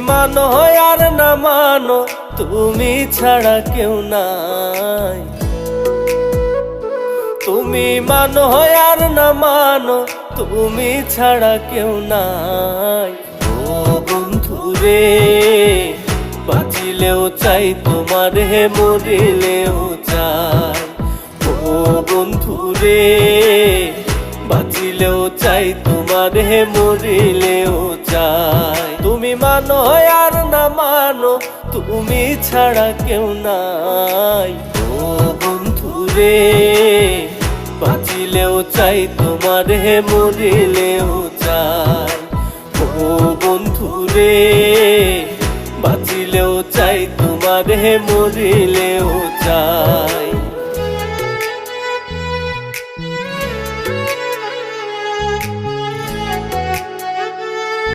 মানো আর না মানো, তুমি ছাড়া কেউ নাই। তুমি মানো আর না মানো, তুমি ছাড়া কেউ নাই। ও বন্ধু রে, বাঁচিলেও চাই তোমার, হে মরিলেও চাই। ও বন্ধু রে, বাঁচিলেও চাই তোমার, হে মরিলেও চাই। তুমি মানো আর না মানো, তুমি ছাড়া কেউ নাই। ও বন্ধু রে, বাঁচিলেও চাই তোমার, হে মরিলেও চাই। ও বন্ধু রে, বাঁচিলেও চাই তোমার, হে মরিলেও চাই।